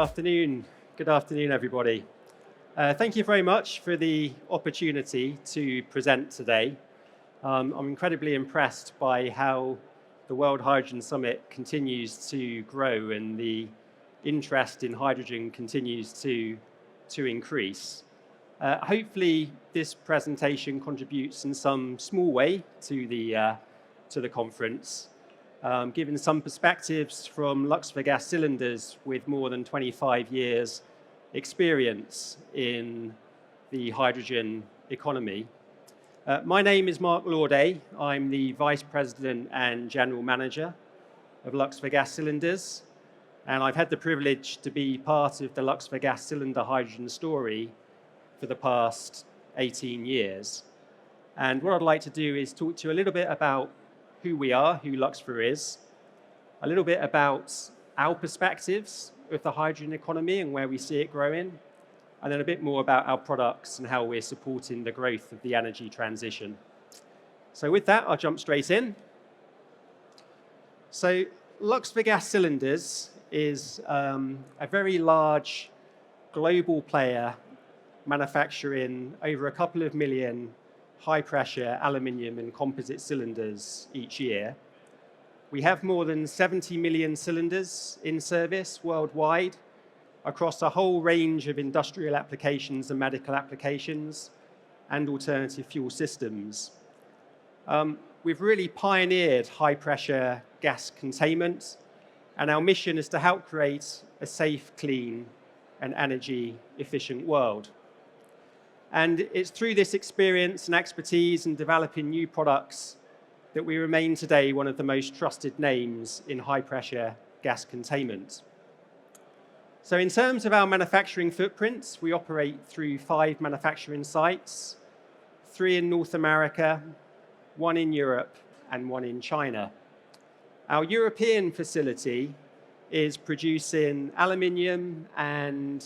afternoon. Good afternoon, everybody. Thank you very much for the opportunity to present today. I'm incredibly impressed by how the World Hydrogen Summit continues to grow and the interest in hydrogen continues to increase. Hopefully, this presentation contributes in some small way to the conference. Given some perspectives from Luxfer gas cylinders with more than 25 years experience in the hydrogen economy. My name is Mark Lawday. I'm the Vice President and General Manager of Luxfer gas cylinders, and I've had the privilege to be part of the Luxfer gas cylinder hydrogen story for the past 18 years. And what I'd like to do is talk to you a little bit about who we are, who Luxfer is, a little bit about our perspectives of the hydrogen economy and where we see it growing, and then a bit more about our products and how we're supporting the growth of the energy transition. So with that, I'll jump straight in. So Luxfer gas cylinders is a very large global player manufacturing over a couple of million high-pressure aluminium and composite cylinders each year. We have more than 70 million cylinders in service worldwide across a whole range of industrial applications and medical applications and alternative fuel systems. We've really pioneered high-pressure gas containment, and our mission is to help create a safe, clean, and energy-efficient world. And it's through this experience and expertise in developing new products that we remain today one of the most trusted names in high-pressure gas containment. So in terms of our manufacturing footprints, we operate through 5 manufacturing sites, 3 in North America, 1 in Europe, and 1 in China. Our European facility is producing aluminium and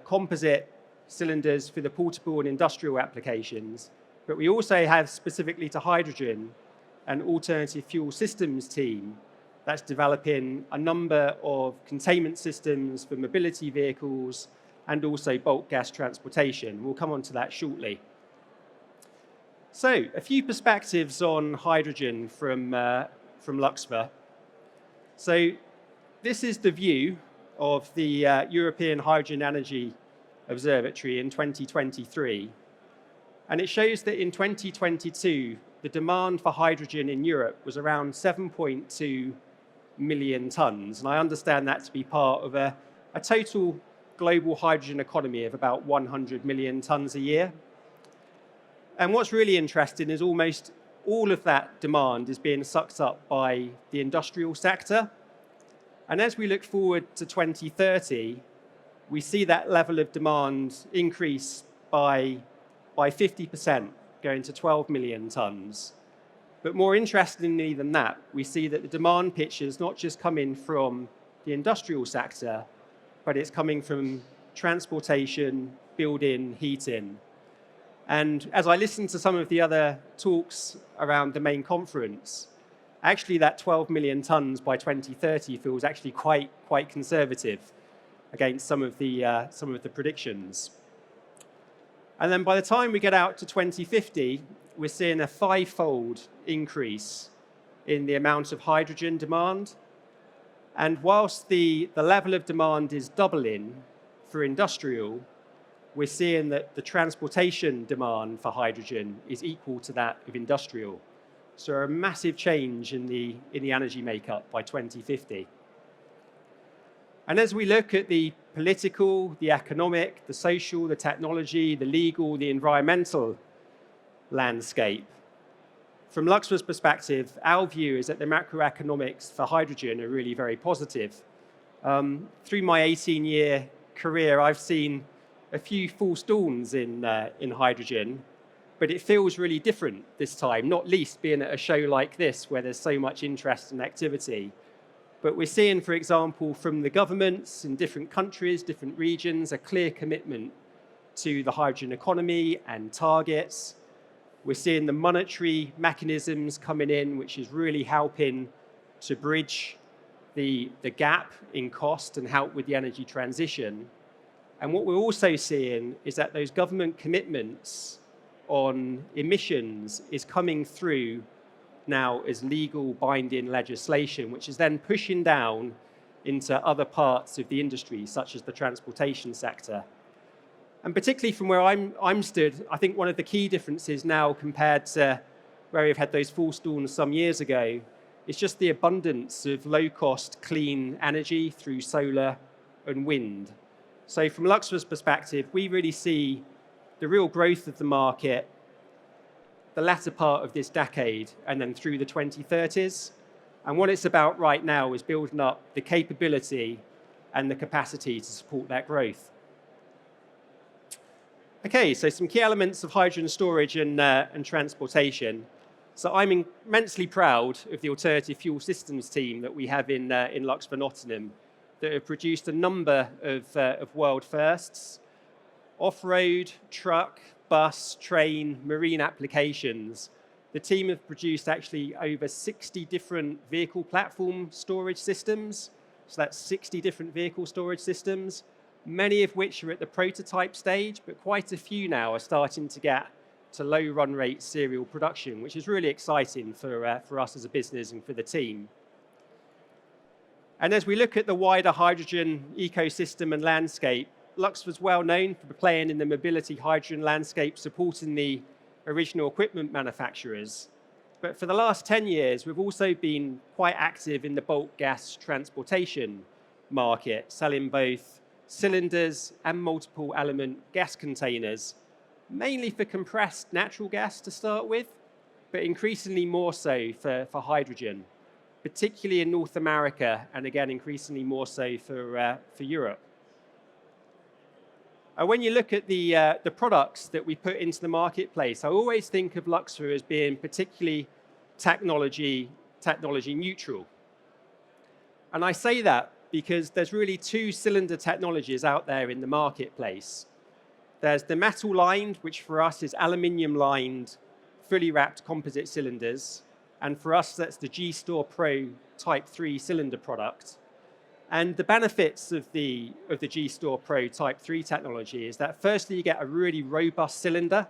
composite cylinders for the portable and industrial applications, but we also have specifically to hydrogen an alternative fuel systems team that's developing a number of containment systems for mobility vehicles and also bulk gas transportation. We'll come on to that shortly. So a few perspectives on hydrogen from Luxfer. So this is the view of the European Hydrogen Energy Observatory in 2023, and it shows that in 2022 the demand for hydrogen in Europe was around 7.2 million tons, and I understand that to be part of a total global hydrogen economy of about 100 million tons a year. And what's really interesting is almost all of that demand is being sucked up by the industrial sector, and as we look forward to 2030, we see that level of demand increase by 50%, going to 12 million tons. But more interestingly than that, we see that the demand picture is not just coming from the industrial sector, but it's coming from transportation, building, heating. And as I listen to some of the other talks around the main conference, actually that 12 million tons by 2030 feels actually quite conservative against some of the predictions. And then by the time we get out to 2050, we're seeing a 5-fold increase in the amount of hydrogen demand. And whilst the level of demand is doubling for industrial, we're seeing that the transportation demand for hydrogen is equal to that of industrial. So a massive change in the energy makeup by 2050. And as we look at the political, the economic, the social, the technology, the legal, the environmental landscape, from Luxfer's perspective, our view is that the macroeconomics for hydrogen are really very positive. Through my 18-year career, I've seen a few false dawns in hydrogen, but it feels really different this time, not least being at a show like this where there's so much interest and activity. But we're seeing, for example, from the governments in different countries, different regions, a clear commitment to the hydrogen economy and targets. We're seeing the monetary mechanisms coming in, which is really helping to bridge the gap in cost and help with the energy transition. And what we're also seeing is that those government commitments on emissions is coming through now as legal binding legislation, which is then pushing down into other parts of the industry, such as the transportation sector. And particularly from where I'm stood, I think one of the key differences now compared to where we've had those full storms some years ago is just the abundance of low-cost, clean energy through solar and wind. So from Luxfer's perspective, we really see the real growth of the market the latter part of this decade and then through the 2030s. And what it's about right now is building up the capability and the capacity to support that growth. Okay, so some key elements of hydrogen storage and transportation. So I'm immensely proud of the alternative fuel systems team that we have in Luxfer Nottingham that have produced a number of world firsts. Off-road, truck, bus, train, marine applications. The team have produced actually over 60 different vehicle platform storage systems. So that's 60 different vehicle storage systems, many of which are at the prototype stage, but quite a few now are starting to get to low run rate serial production, which is really exciting for us as a business and for the team. And as we look at the wider hydrogen ecosystem and landscape, Luxfer's well known for playing in the mobility hydrogen landscape, supporting the original equipment manufacturers. But for the last 10 years, we've also been quite active in the bulk gas transportation market, selling both cylinders and multiple element gas containers, mainly for compressed natural gas to start with, but increasingly more so for hydrogen, particularly in North America, and again, increasingly more so for Europe. When you look at the products that we put into the marketplace, I always think of Luxfer as being particularly technology neutral. And I say that because there's really two cylinder technologies out there in the marketplace. There's the metal lined, which for us is aluminium lined, fully wrapped composite cylinders. And for us, that's the G-Store Pro Type 3 cylinder product. And the benefits of the G-Store Pro Type 3 technology is that firstly, you get a really robust cylinder.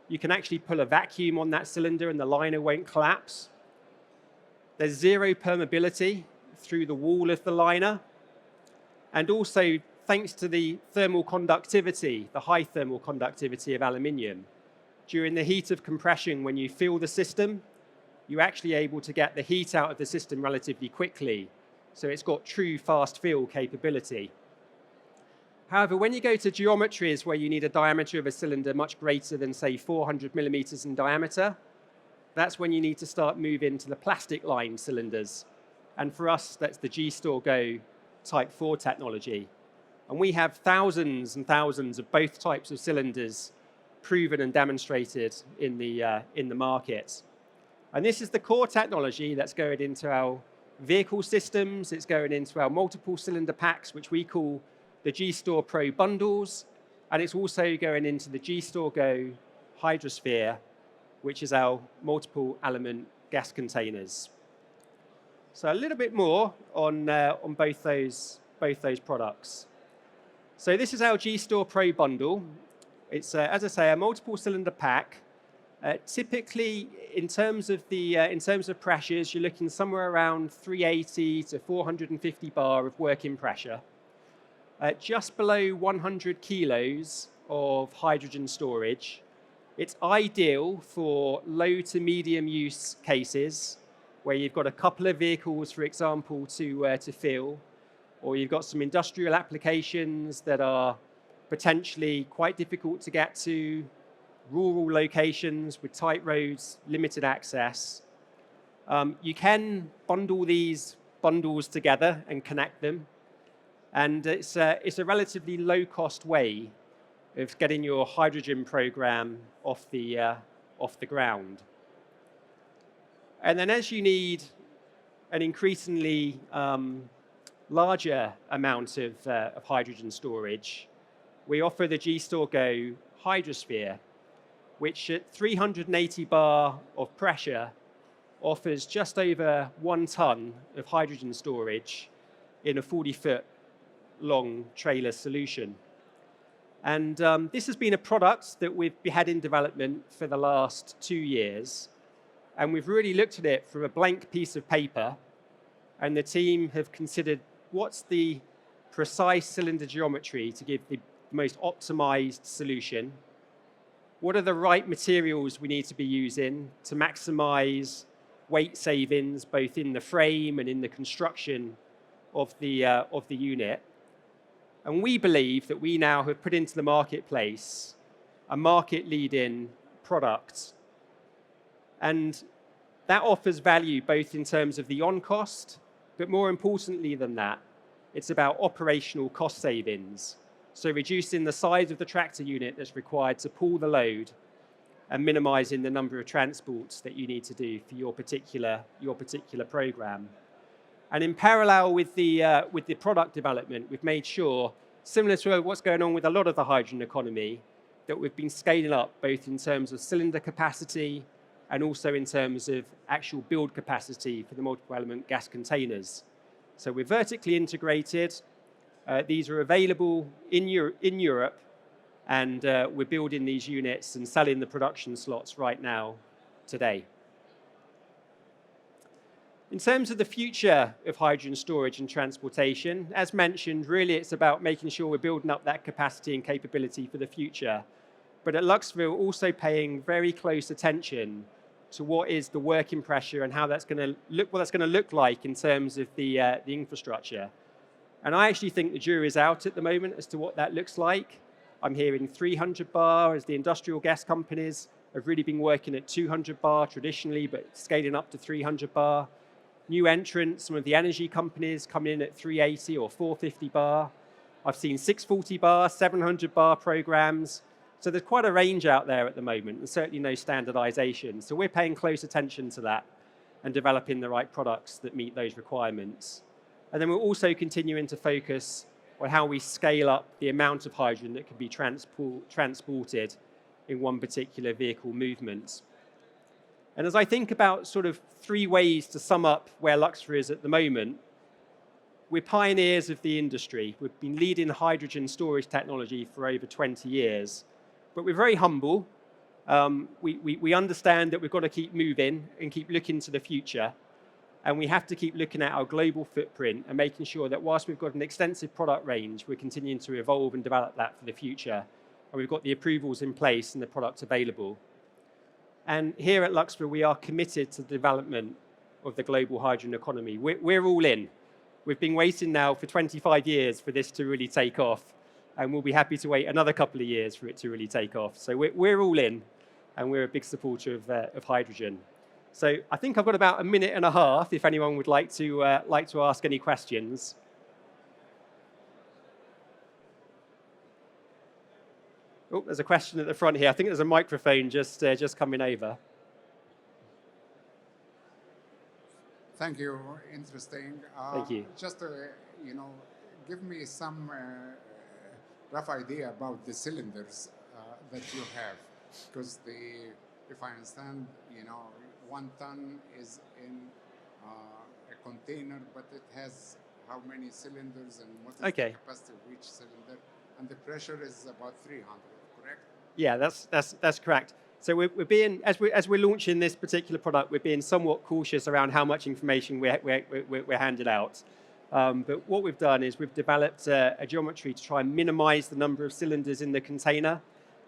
You can actually pull a vacuum on that cylinder and the liner won't collapse. There's zero permeability through the wall of the liner. And also, thanks to the thermal conductivity, the high thermal conductivity of aluminium, during the heat of compression, when you fill the system, you're actually able to get the heat out of the system relatively quickly. So it's got true fast fill capability. However, when you go to geometries where you need a diameter of a cylinder much greater than, say, 400 millimeters in diameter, that's when you need to start moving to the plastic-lined cylinders. And for us, that's the G-Store Go Type 4 technology. And we have thousands and thousands of both types of cylinders proven and demonstrated in the market. And this is the core technology that's going into our vehicle systems. It's going into our multiple cylinder packs, which we call the G-Store Pro bundles. And it's also going into the G-Store Go Hydrosphere, which is our multiple element gas containers. So a little bit more on both those products. So this is our G-Store Pro bundle. It's, as I say, a multiple cylinder pack. Typically, in terms of pressures, you're looking somewhere around 380 to 450 bar of working pressure. Just below 100 kilos of hydrogen storage. It's ideal for low to medium use cases, where you've got a couple of vehicles, for example, to fill, or you've got some industrial applications that are potentially quite difficult to get to, rural locations with tight roads, limited access. You can bundle these bundles together and connect them, and it's a relatively low-cost way of getting your hydrogen program off the ground. And then as you need an increasingly larger amount of hydrogen storage, we offer the G-Store Go Hydrosphere, which at 380 bar of pressure offers just over 1 ton of hydrogen storage in a 40-foot long trailer solution. And this has been a product that we've had in development for the last 2 years. And we've really looked at it from a blank piece of paper. And the team have considered what's the precise cylinder geometry to give the most optimized solution. What are the right materials we need to be using to maximize weight savings, both in the frame and in the construction of the unit? And we believe that we now have put into the marketplace a market-leading product. And that offers value both in terms of the on-cost, but more importantly than that, it's about operational cost savings. So reducing the size of the tractor unit that's required to pull the load and minimizing the number of transports that you need to do for your particular program. And in parallel with the product development, we've made sure, similar to what's going on with a lot of the hydrogen economy, that we've been scaling up both in terms of cylinder capacity and also in terms of actual build capacity for the multiple element gas containers. So we're vertically integrated. These are available in Europe, and we're building these units and selling the production slots right now, today. In terms of the future of hydrogen storage and transportation, as mentioned, really it's about making sure we're building up that capacity and capability for the future. But at Luxfer, we're also paying very close attention to what is the working pressure and how that's going to look, what that's going to look like in terms of the infrastructure. And I actually think the jury's out at the moment as to what that looks like. I'm hearing 300 bar as the industrial gas companies have really been working at 200 bar traditionally, but scaling up to 300 bar. New entrants, some of the energy companies coming in at 380 or 450 bar. I've seen 640 bar, 700 bar programs. So there's quite a range out there at the moment, and certainly no standardization. So we're paying close attention to that and developing the right products that meet those requirements. And then we're also continuing to focus on how we scale up the amount of hydrogen that can be transported in one particular vehicle movement. And as I think about sort of 3 ways to sum up where Luxfer is at the moment, we're pioneers of the industry. We've been leading hydrogen storage technology for over 20 years. But we're very humble. We understand that we've got to keep moving and keep looking to the future. And we have to keep looking at our global footprint and making sure that whilst we've got an extensive product range, we're continuing to evolve and develop that for the future. And we've got the approvals in place and the products available. And here at Luxfer, we are committed to the development of the global hydrogen economy. We're all in. We've been waiting now for 25 years for this to really take off. And we'll be happy to wait another couple of years for it to really take off. So we're all in, and we're a big supporter of hydrogen. So I think I've got about 1.5 minutes if anyone would like to ask any questions. Oh, there's a question at the front here. I think there's a microphone just coming over. Thank you. Interesting. Thank you. Just give me some rough idea about the cylinders that you have, because if I understand, 1 ton is in a container, but it has how many cylinders and what is the capacity of each cylinder, and the pressure is about 300, correct? Yeah, that's correct. So we're being, as we're launching this particular product, we're being somewhat cautious around how much information we're handing out. But what we've done is we've developed a geometry to try and minimize the number of cylinders in the container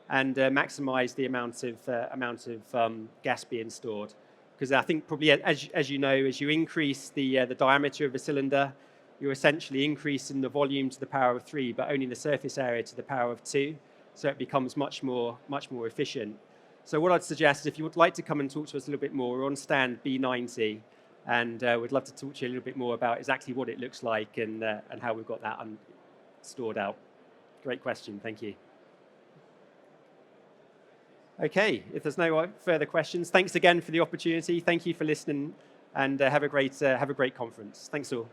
and maximize the amount of gas being stored. Because I think probably, as you know, as you increase the diameter of a cylinder, you're essentially increasing the volume to the power of 3, but only the surface area to the power of 2. So it becomes much more efficient. So what I'd suggest is if you would like to come and talk to us a little bit more, we're on stand B90, and we'd love to talk to you a little bit more about exactly what it looks like and how we've got that stored out. Great question, thank you. Okay, if there's no further questions, thanks again for the opportunity. Thank you for listening, and have a great conference. Thanks all.